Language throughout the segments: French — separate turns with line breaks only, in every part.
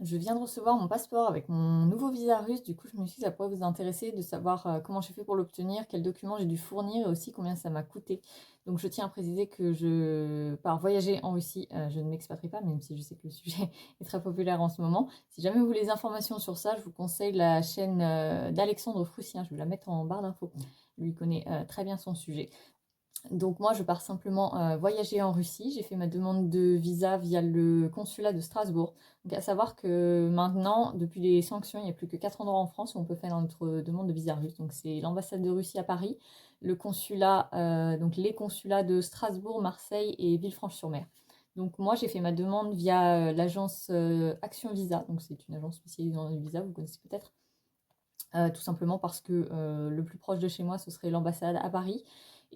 Je viens de recevoir mon passeport avec mon nouveau visa russe, du coup je me suis dit que ça pourrait vous intéresser de savoir comment j'ai fait pour l'obtenir, quels documents j'ai dû fournir et aussi combien ça m'a coûté. Donc je tiens à préciser que je pars voyager en Russie, je ne m'expatrie pas, même si je sais que le sujet est très populaire en ce moment. Si jamais vous voulez des informations sur ça, je vous conseille la chaîne d'Alexandre Froussien, je vais la mettre en barre d'infos. Lui il connaît très bien son sujet. Donc moi, je pars simplement voyager en Russie. J'ai fait ma demande de visa via le consulat de Strasbourg. Donc à savoir que maintenant, depuis les sanctions, il n'y a plus que 4 endroits en France où on peut faire notre demande de visa russe. Donc c'est l'ambassade de Russie à Paris, le consulat, donc les consulats de Strasbourg, Marseille et Villefranche-sur-Mer. Donc moi, j'ai fait ma demande via l'agence Action Visa. Donc c'est une agence spécialisée dans les visas, vous connaissez peut-être. Tout simplement parce que le plus proche de chez moi, ce serait l'ambassade à Paris,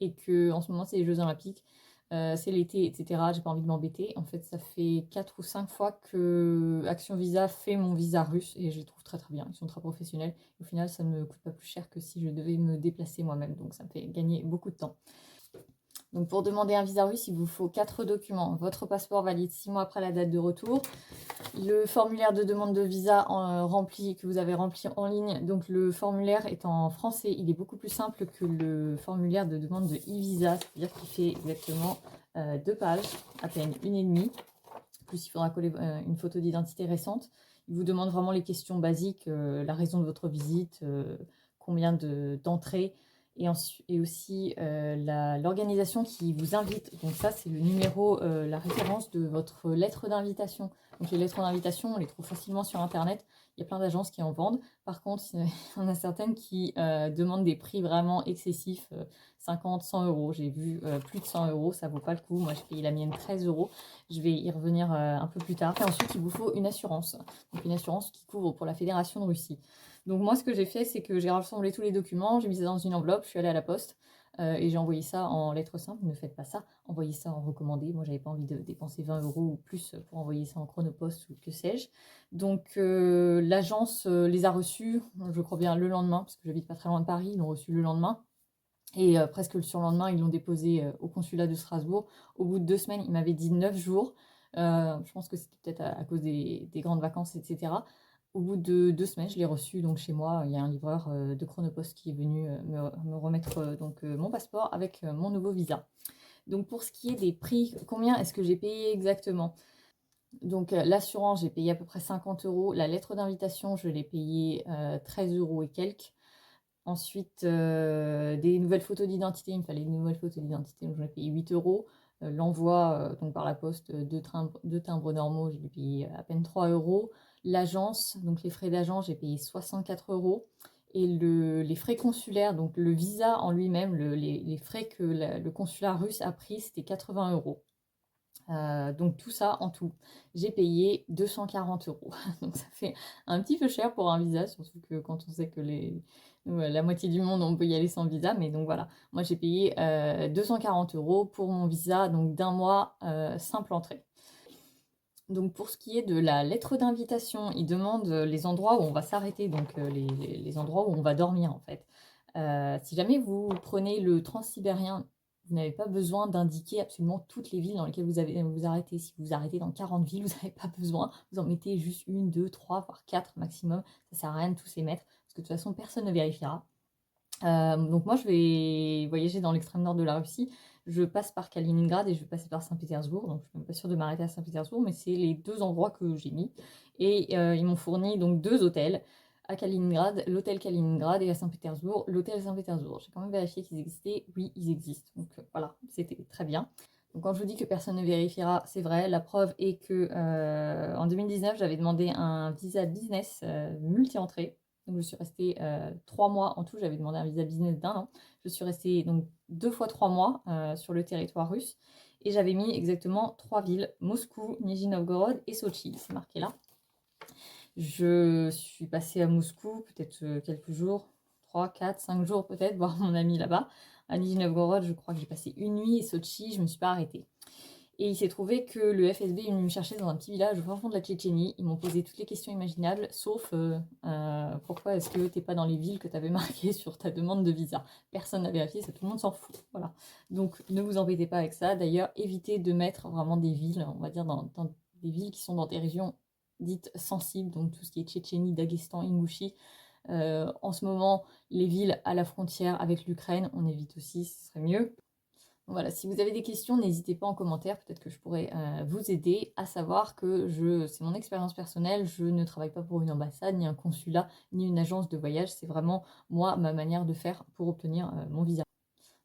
et que en ce moment, c'est les Jeux Olympiques, c'est l'été, etc. J'ai pas envie de m'embêter. En fait, ça fait 4 ou 5 fois que Action Visa fait mon visa russe, et je les trouve très très bien. Ils sont très professionnels. Au final, ça ne me coûte pas plus cher que si je devais me déplacer moi-même, donc ça me fait gagner beaucoup de temps. Donc pour demander un visa russe, il vous faut 4 documents. Votre passeport valide 6 mois après la date de retour, le formulaire de demande de visa rempli, que vous avez rempli en ligne. Donc le formulaire est en français, il est beaucoup plus simple que le formulaire de demande de e-visa, c'est-à-dire qu'il fait exactement 2 pages, à peine une et demie. Plus il faudra coller une photo d'identité récente. Il vous demande vraiment les questions basiques, la raison de votre visite, combien d'entrées, et aussi l'organisation qui vous invite. Donc ça, c'est le numéro, la référence de votre lettre d'invitation. Donc les lettres d'invitation, on les trouve facilement sur Internet. Il y a plein d'agences qui en vendent. Par contre, il y en a certaines qui demandent des prix vraiment excessifs, 50, 100 euros. J'ai vu plus de 100 euros, ça vaut pas le coup. Moi, j'ai payé la mienne 13 euros. Je vais y revenir un peu plus tard. Et ensuite, il vous faut une assurance. Donc une assurance qui couvre pour la Fédération de Russie. Donc moi, ce que j'ai fait, c'est que j'ai rassemblé tous les documents, j'ai mis ça dans une enveloppe, je suis allée à la poste et j'ai envoyé ça en lettres simples. Ne faites pas ça, envoyez ça en recommandé. Moi, j'avais pas envie de dépenser 20 euros ou plus pour envoyer ça en chronopost ou que sais-je. Donc l'agence les a reçus, je crois bien, le lendemain, parce que j'habite pas très loin de Paris, ils l'ont reçu le lendemain. Et presque le surlendemain, ils l'ont déposé au consulat de Strasbourg. Au bout de 2 semaines, ils m'avaient dit 9 jours. Je pense que c'était peut-être à cause des grandes vacances, etc. Au bout de 2 semaines, je l'ai reçu donc chez moi. Il y a un livreur de Chronopost qui est venu me remettre mon passeport avec mon nouveau visa. Donc pour ce qui est des prix, combien est-ce que j'ai payé exactement? Donc l'assurance, j'ai payé à peu près 50 euros. La lettre d'invitation, je l'ai payé 13 euros et quelques. Ensuite, des nouvelles photos d'identité, il me fallait des nouvelles photos d'identité, donc j'en ai payé 8 euros. L'envoi donc par la poste de timbres normaux, j'ai dû payer à peine 3 euros. L'agence, donc les frais d'agence, j'ai payé 64 euros. Et les frais consulaires, donc le visa en lui-même, les frais que le consulat russe a pris, c'était 80 euros. Donc tout ça en tout, j'ai payé 240 euros. Donc ça fait un petit peu cher pour un visa, surtout que quand on sait que la moitié du monde, on peut y aller sans visa. Mais donc voilà, moi j'ai payé 240 euros pour mon visa, donc d'un mois simple entrée. Donc pour ce qui est de la lettre d'invitation, il demande les endroits où on va s'arrêter, donc les endroits où on va dormir en fait. Si jamais vous prenez le transsibérien, vous n'avez pas besoin d'indiquer absolument toutes les villes dans lesquelles vous allez vous arrêter. Si vous vous arrêtez dans 40 villes, vous n'avez pas besoin. Vous en mettez juste une, deux, trois, voire quatre maximum. Ça sert à rien de tous les mettre, parce que de toute façon, personne ne vérifiera. Donc moi, je vais voyager dans l'extrême nord de la Russie. Je passe par Kaliningrad et je vais passer par Saint-Pétersbourg. Donc je suis même pas sûre de m'arrêter à Saint-Pétersbourg, mais c'est les deux endroits que j'ai mis. Et ils m'ont fourni donc 2 hôtels à Kaliningrad, l'hôtel Kaliningrad, et à Saint-Pétersbourg, l'hôtel Saint-Pétersbourg. J'ai quand même vérifié qu'ils existaient. Oui, ils existent. Donc voilà, c'était très bien. Donc quand je vous dis que personne ne vérifiera, c'est vrai. La preuve est que en 2019, j'avais demandé un visa business multi-entrée. Donc je suis restée 3 mois en tout, j'avais demandé un visa business d'un an. Je suis restée donc 2 fois 3 mois sur le territoire russe. Et j'avais mis exactement 3 villes, Moscou, Nijni Novgorod et Sochi, c'est marqué là. Je suis passée à Moscou peut-être quelques jours, 3, 4, 5 jours peut-être, voir mon ami là-bas. À Nijni Novgorod, je crois que j'ai passé une nuit, et Sochi, je ne me suis pas arrêtée. Et il s'est trouvé que le FSB est venu me chercher dans un petit village au fin fond de la Tchétchénie. Ils m'ont posé toutes les questions imaginables, sauf pourquoi est-ce que t'es pas dans les villes que tu avais marquées sur ta demande de visa. Personne n'a vérifié, ça tout le monde s'en fout. Voilà. Donc ne vous embêtez pas avec ça. D'ailleurs, évitez de mettre vraiment des villes, on va dire dans des villes qui sont dans des régions dites sensibles, donc tout ce qui est Tchétchénie, Daghestan, Ingouchi. En ce moment, les villes à la frontière avec l'Ukraine, on évite aussi, ce serait mieux. Voilà, si vous avez des questions, n'hésitez pas en commentaire, peut-être que je pourrais vous aider, à savoir que c'est mon expérience personnelle, je ne travaille pas pour une ambassade, ni un consulat, ni une agence de voyage, c'est vraiment moi, ma manière de faire pour obtenir mon visa.